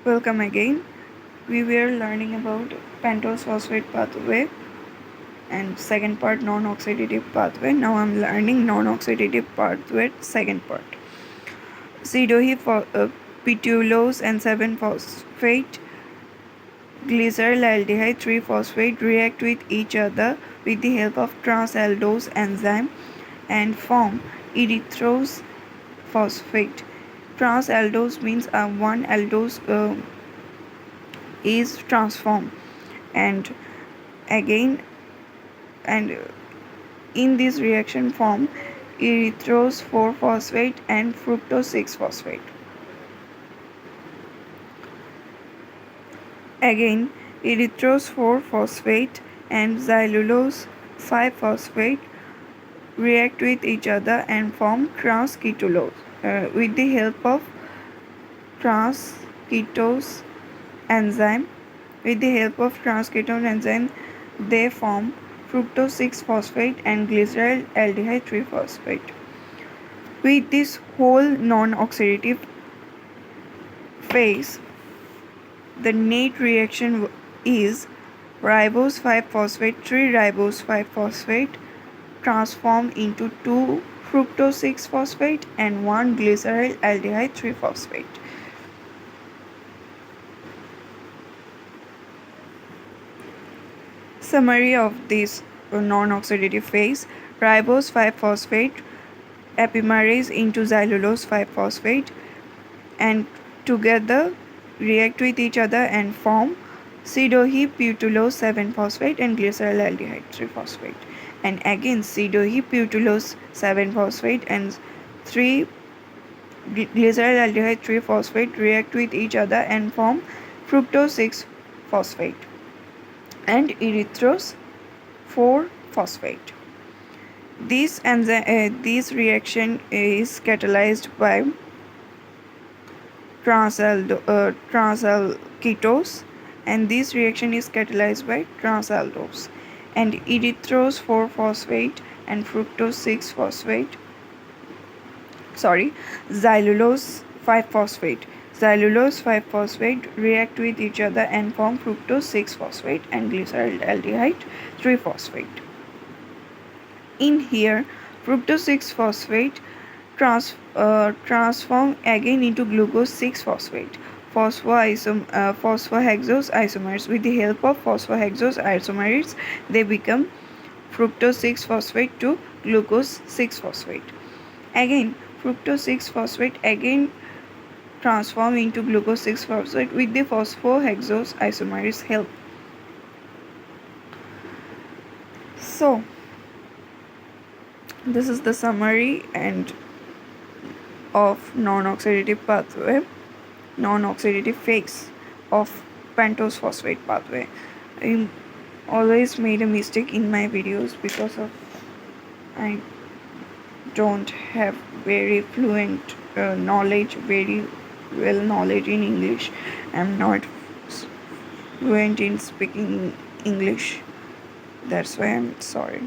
Welcome again. We were learning about pentose phosphate pathway and second part non-oxidative pathway. Now I'm learning non-oxidative pathway second part. Petulose and 7-phosphate glyceraldehyde 3-phosphate react with each other with the help of trans-aldose enzyme and form erythrose phosphate. Trans-aldose means one aldose is transformed and again and in this reaction form erythrose 4-phosphate and fructose 6-phosphate. Again erythrose 4-phosphate and xylulose 5-phosphate react with each other and form trans-ketulose. With the help of trans-ketose enzyme, they form fructose 6-phosphate and glyceraldehyde 3-phosphate. With this whole non-oxidative phase, the net reaction is ribose 5-phosphate 3-ribose 5-phosphate transform into 2 fructose 6-phosphate and 1 glyceraldehyde 3-phosphate. Summary of this non-oxidative phase: ribose 5-phosphate epimerase into xylulose 5-phosphate and together react with each other and form pseudoheputulose 7-phosphate and glyceraldehyde 3-phosphate. And again pseudoheputulose 7-phosphate and 3 glyceraldehyde 3-phosphate react with each other and form fructose 6-phosphate and erythrose 4-phosphate. This reaction is catalyzed by trans-ketose and this reaction is catalyzed by trans-aldose. And erythrose 4-phosphate and fructose 6-phosphate xylulose 5-phosphate react with each other and form fructose 6-phosphate and glyceraldehyde 3-phosphate. In here fructose 6-phosphate transform again into glucose 6-phosphate phosphohexose isomers. With the help of phosphohexose isomers they become fructose 6-phosphate to glucose 6-phosphate. Again fructose 6-phosphate again transform into glucose 6-phosphate with the phosphohexose isomers help. So this is the summary and of non-oxidative phase of pentose phosphate pathway. I always made a mistake in my videos because of I don't have very fluent knowledge in English. I'm not fluent in speaking English. That's why I'm sorry.